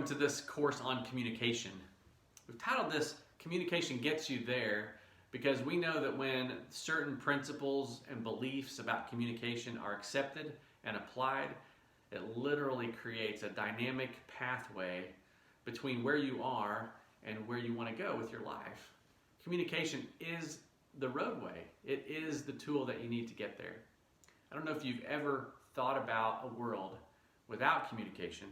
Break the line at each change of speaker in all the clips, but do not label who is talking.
welcome to this course on communication. We've titled this Communication Gets You There because we know that when certain principles and beliefs about communication are accepted and applied, it literally creates a dynamic pathway between where you are and where you want to go with your life. Communication is the roadway. It is the tool that you need to get there. I don't know if you've ever thought about a world without communication,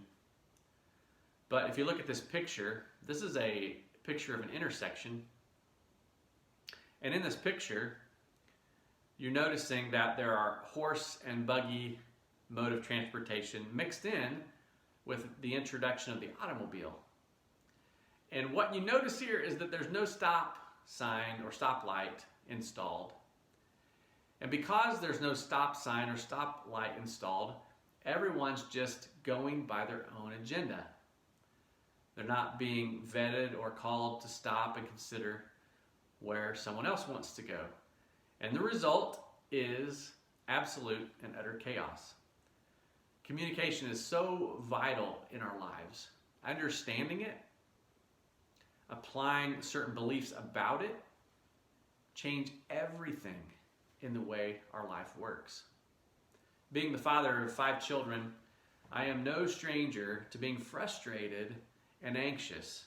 but if you look at this picture, this is a picture of an intersection. And in this picture, you're noticing that there are horse and buggy mode of transportation mixed in with the introduction of the automobile. And what you notice here is that there's no stop sign or stoplight installed. And because there's no stop sign or stoplight installed, everyone's just going by their own agenda. They're not being vetted or called to stop and consider where someone else wants to go. And the result is absolute and utter chaos. Communication is so vital in our lives. Understanding it, applying certain beliefs about it, change everything in the way our life works. Being the father of 5 children, I am no stranger to being frustrated and anxious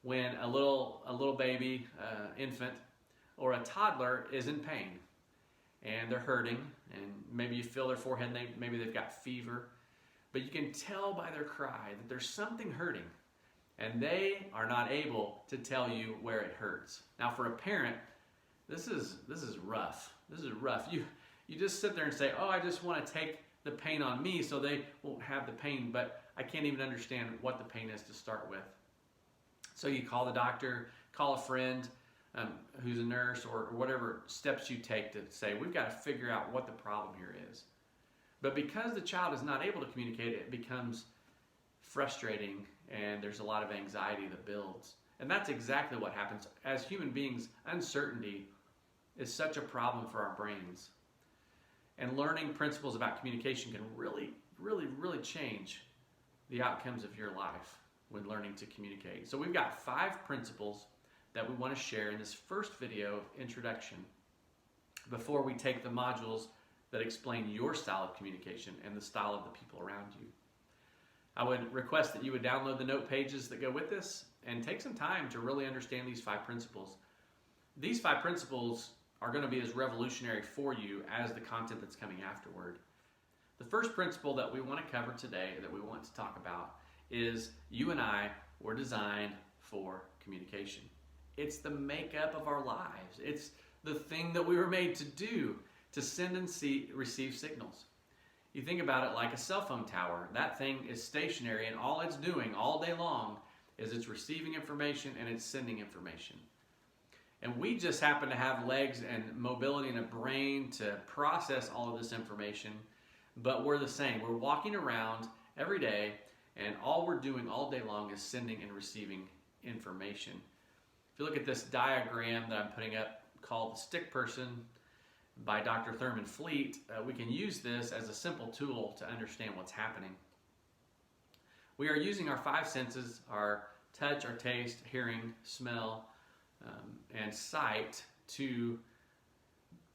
when a little baby, infant, or a toddler is in pain and they're hurting, and maybe you feel their forehead, maybe they've got fever, but you can tell by their cry that there's something hurting, and they are not able to tell you where it hurts. Now, for a parent, this is rough. This is rough. You just sit there and say, "Oh, I just want to take the pain on me so they won't have the pain," but I can't even understand what the pain is to start with. So you call the doctor, call a friend who's a nurse, or whatever steps you take to say, we've got to figure out what the problem here is. But because the child is not able to communicate, it becomes frustrating, and there's a lot of anxiety that builds. And that's exactly what happens. As human beings, uncertainty is such a problem for our brains. And learning principles about communication can really change the outcomes of your life when learning to communicate. So we've got 5 principles that we want to share in this first video of introduction before we take the modules that explain your style of communication and the style of the people around you. I would request that you would download the note pages that go with this and take some time to really understand these 5 principles. These 5 principles are going to be as revolutionary for you as the content that's coming afterward. The first principle that we want to cover today, that we want to talk about, is you and I were designed for communication. It's the makeup of our lives. It's the thing that we were made to do, to send and receive signals. You think about it like a cell phone tower. That thing is stationary, and all it's doing all day long is it's receiving information and it's sending information. And we just happen to have legs and mobility and a brain to process all of this information, but we're the same. We're walking around every day, and all we're doing all day long is sending and receiving information. If you look at this diagram that I'm putting up called the Stick Person by Dr. Thurman Fleet, we can use this as a simple tool to understand what's happening. We are using our 5 senses, our touch, our taste, hearing, smell, and sight to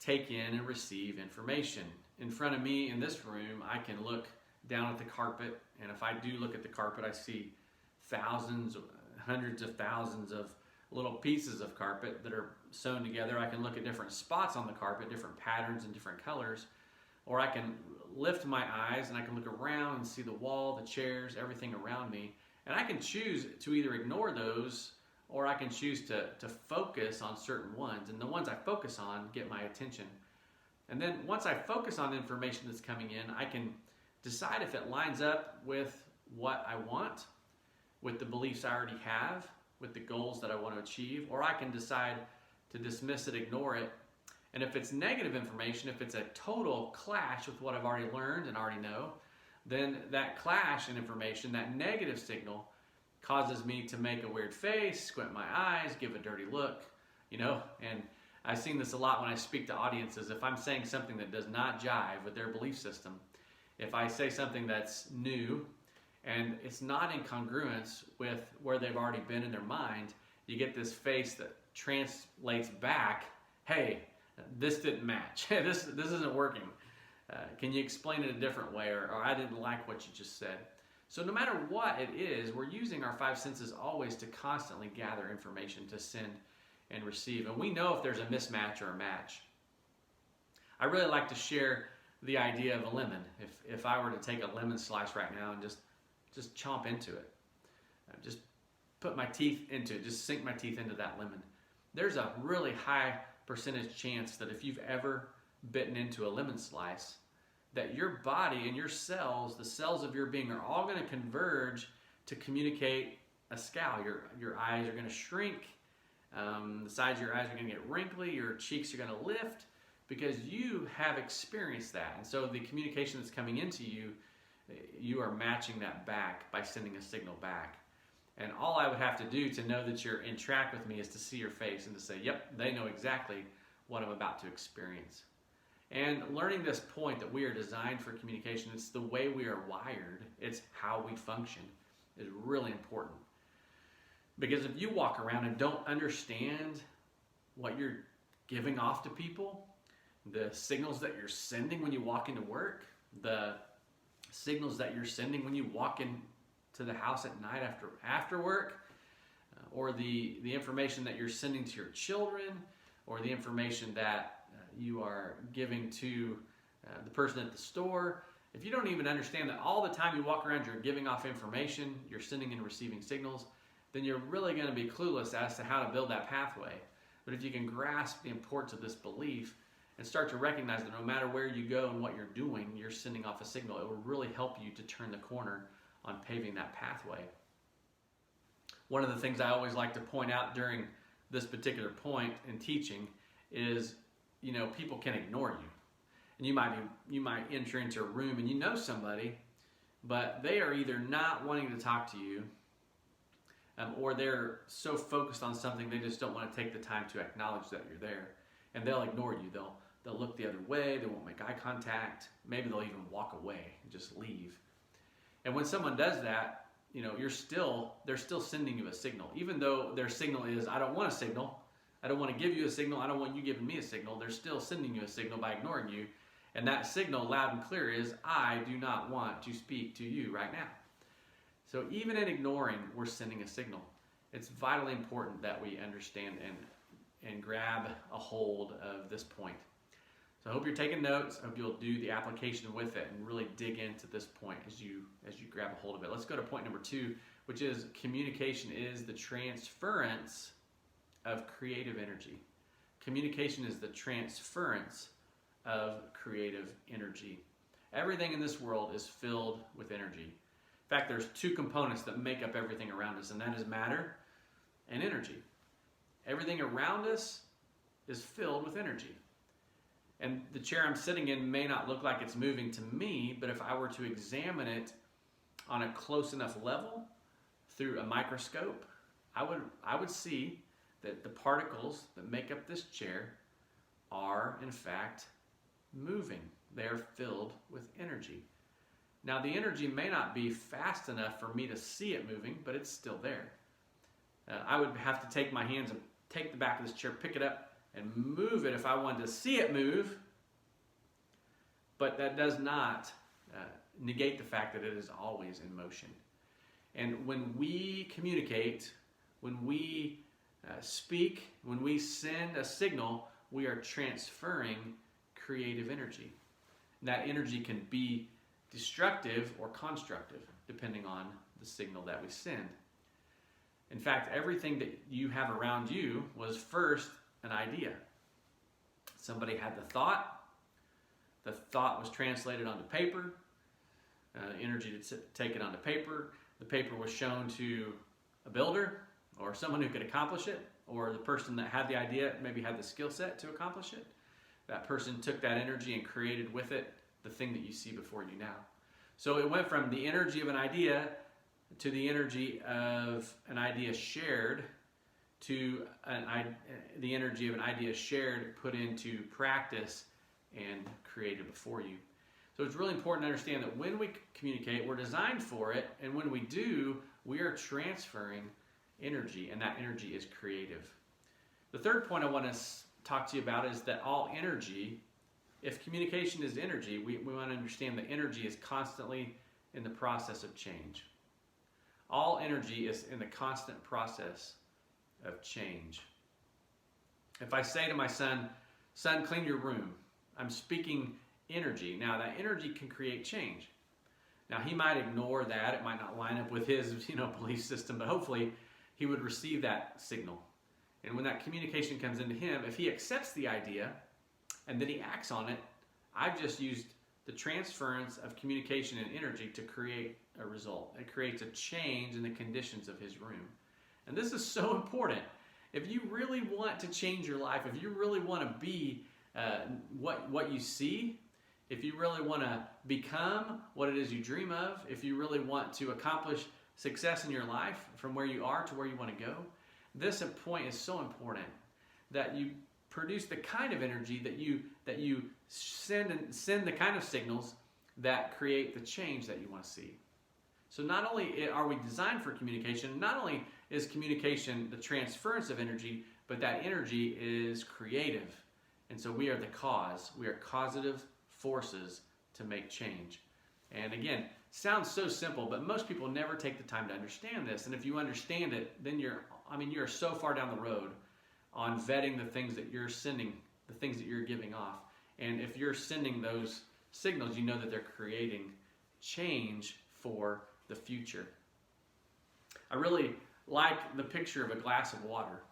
take in and receive information. In front of me in this room, I can look down at the carpet, and if I do look at the carpet, I see thousands, hundreds of thousands of little pieces of carpet that are sewn together. I can look at different spots on the carpet, different patterns and different colors, or I can lift my eyes and I can look around and see the wall, the chairs, everything around me, and I can choose to either ignore those, or I can choose to focus on certain ones, and the ones I focus on get my attention. And then once I focus on the information that's coming in, I can decide if it lines up with what I want, with the beliefs I already have, with the goals that I want to achieve, or I can decide to dismiss it, ignore it. And if it's negative information, if it's a total clash with what I've already learned and already know, then that clash in information, that negative signal, causes me to make a weird face, squint my eyes, give a dirty look, and I've seen this a lot when I speak to audiences. If I'm saying something that does not jive with their belief system, if I say something that's new And it's not in congruence with where they've already been in their mind. You get this face that translates back, hey, this didn't match. this isn't working. Can you explain it a different way? Or I didn't like what you just said. So no matter what it is, we're using our five senses always to constantly gather information to send and receive. And we know if there's a mismatch or a match. I really like to share the idea of a lemon. If I were to take a lemon slice right now and just chomp into it, just put my teeth into it, just sink my teeth into that lemon, there's a really high percentage chance that if you've ever bitten into a lemon slice, that your body and your cells, the cells of your being, are all going to converge to communicate a scowl. Your eyes are going to shrink, the sides of your eyes are going to get wrinkly, your cheeks are going to lift, because you have experienced that. And so the communication that's coming into you, you are matching that back by sending a signal back. And all I would have to do to know that you're in track with me is to see your face and to say, yep, they know exactly what I'm about to experience. And learning this point that we are designed for communication, it's the way we are wired, it's how we function, is really important. Because if you walk around and don't understand what you're giving off to people, the signals that you're sending when you walk into work, the signals that you're sending when you walk into the house at night after work, or the information that you're sending to your children, or the information that you are giving to the person at the store. If you don't even understand that all the time you walk around you're giving off information, you're sending and receiving signals, then you're really going to be clueless as to how to build that pathway. But if you can grasp the importance of this belief and start to recognize that no matter where you go and what you're doing, you're sending off a signal, it will really help you to turn the corner on paving that pathway. One of the things I always like to point out during this particular point in teaching is, people can ignore you. And you might enter into a room and you know somebody, but they are either not wanting to talk to you, or they're so focused on something they just don't want to take the time to acknowledge that you're there. And they'll ignore you. They'll look the other way. They won't make eye contact. Maybe they'll even walk away and just leave. And when someone does that, they're still sending you a signal. Even though their signal is, I don't want a signal. I don't want to give you a signal. I don't want you giving me a signal. They're still sending you a signal by ignoring you. And that signal, loud and clear, is, I do not want to speak to you right now. So even in ignoring, we're sending a signal. It's vitally important that we understand and grab a hold of this point. So I hope you're taking notes. I hope you'll do the application with it and really dig into this point as you grab a hold of it. Let's go to point number 2, which is communication is the transference of creative energy. Communication is the transference of creative energy. Everything in this world is filled with energy. In fact, there's 2 components that make up everything around us, and that is matter and energy. Everything around us is filled with energy. And the chair I'm sitting in may not look like it's moving to me, but if I were to examine it on a close enough level through a microscope, I would see that the particles that make up this chair are, in fact, moving. They are filled with energy. Now, the energy may not be fast enough for me to see it moving, but it's still there. I would have to take my hands and take the back of this chair, pick it up, and move it if I wanted to see it move. But that does not negate the fact that it is always in motion. And when we communicate, when we speak, when we send a signal, we are transferring creative energy. And that energy can be destructive or constructive, depending on the signal that we send. In fact, everything that you have around you was first an idea. Somebody had the thought was translated onto paper, energy to take it onto paper, the paper was shown to a builder or someone who could accomplish it, or the person that had the idea maybe had the skill set to accomplish it. That person took that energy and created with it the thing that you see before you now. So it went from the energy of an idea to the energy of an idea shared to the energy of an idea shared, put into practice and created before you. So it's really important to understand that when we communicate, we're designed for it, and when we do, we are transferring energy, and that energy is creative. The third point I want to talk to you about is that all energy, if communication is energy, we want to understand that energy is constantly in the process of change. All energy is in the constant process of change. If I say to my son, "Son, clean your room," I'm speaking energy. Now that energy can create change. Now he might ignore that. It might not line up with his, belief system, but hopefully he would receive that signal. And when that communication comes into him, if he accepts the idea and then he acts on it, I've just used the transference of communication and energy to create a result. It creates a change in the conditions of his room. And this is so important. If you really want to change your life, if you really want to be what you see, if you really want to become what it is you dream of, if you really want to accomplish success in your life from where you are to where you want to go, this point is so important, that you produce the kind of energy that you send the kind of signals that create the change that you want to see. So not only are we designed for communication, not only is communication the transference of energy, but that energy is creative. And so we are the cause. We are causative forces to make change. And again, sounds so simple, but most people never take the time to understand this. And if you understand it, then you're so far down the road on vetting the things that you're sending, the things that you're giving off. And if you're sending those signals, you know that they're creating change for the future. I really like the picture of a glass of water.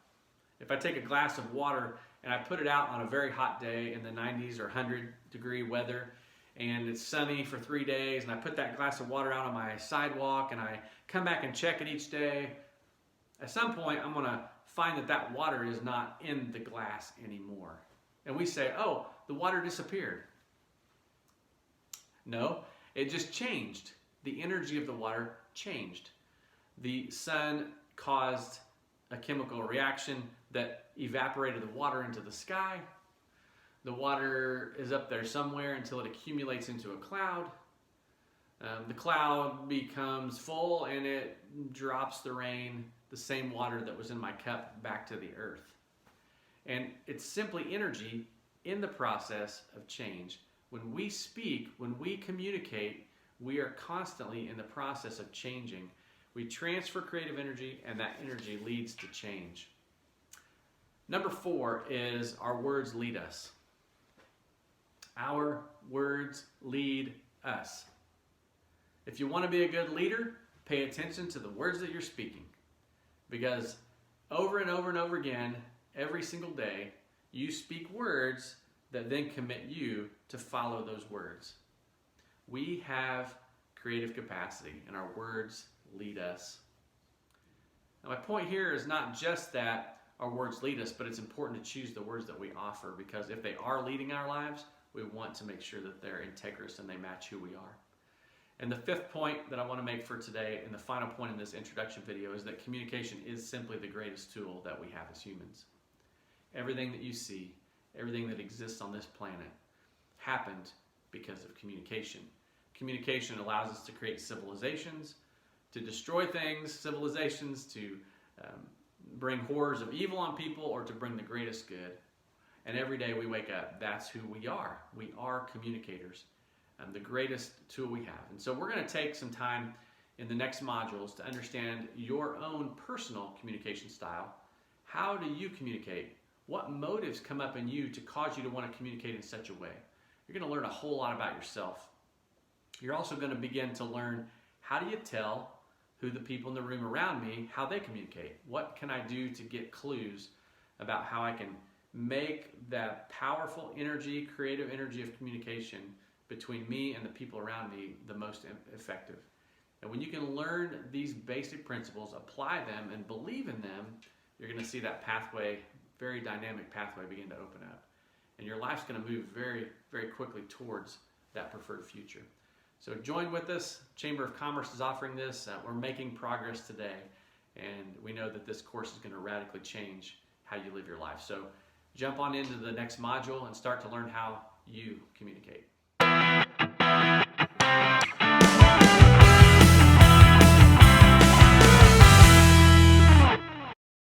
If I take a glass of water and I put it out on a very hot day in the 90s or 100-degree weather, and it's sunny for 3 days, and I put that glass of water out on my sidewalk, and I come back and check it each day, at some point I'm going to find that water is not in the glass anymore. And we say, "Oh, the water disappeared." No, it just changed. The energy of the water changed. The sun caused a chemical reaction that evaporated the water into the sky. The water is up there somewhere until it accumulates into a cloud. The cloud becomes full and it drops the rain, the same water that was in my cup, back to the earth. And it's simply energy in the process of change. When we speak, when we communicate, we are constantly in the process of changing. We transfer creative energy, and that energy leads to change. Number 4 is our words lead us. Our words lead us. If you want to be a good leader, pay attention to the words that you're speaking. Because over and over and over again, every single day, you speak words that then commit you to follow those words. We have creative capacity, and our words lead us. Now, my point here is not just that our words lead us, but it's important to choose the words that we offer, because if they are leading our lives, we want to make sure that they're integrous and they match who we are. And the 5th point that I want to make for today, and the final point in this introduction video, is that communication is simply the greatest tool that we have as humans. Everything that you see, everything that exists on this planet happened because of communication. Communication allows us to create civilizations, to destroy things, civilizations, to bring horrors of evil on people, or to bring the greatest good. And every day we wake up, that's who we are. We are communicators, the greatest tool we have. And so we're going to take some time in the next modules to understand your own personal communication style. How do you communicate? What motives come up in you to cause you to want to communicate in such a way? You're going to learn a whole lot about yourself. You're also going to begin to learn, how do you tell who the people in the room around me, how they communicate? What can I do to get clues about how I can make that powerful energy, creative energy of communication between me and the people around me the most effective? And when you can learn these basic principles, apply them, and believe in them, you're going to see that pathway, very dynamic pathway, begin to open up. And your life's going to move very, very quickly towards that preferred future. So join with us. Chamber of Commerce is offering this. We're making progress today, and we know that this course is going to radically change how you live your life. So jump on into the next module and start to learn how you communicate.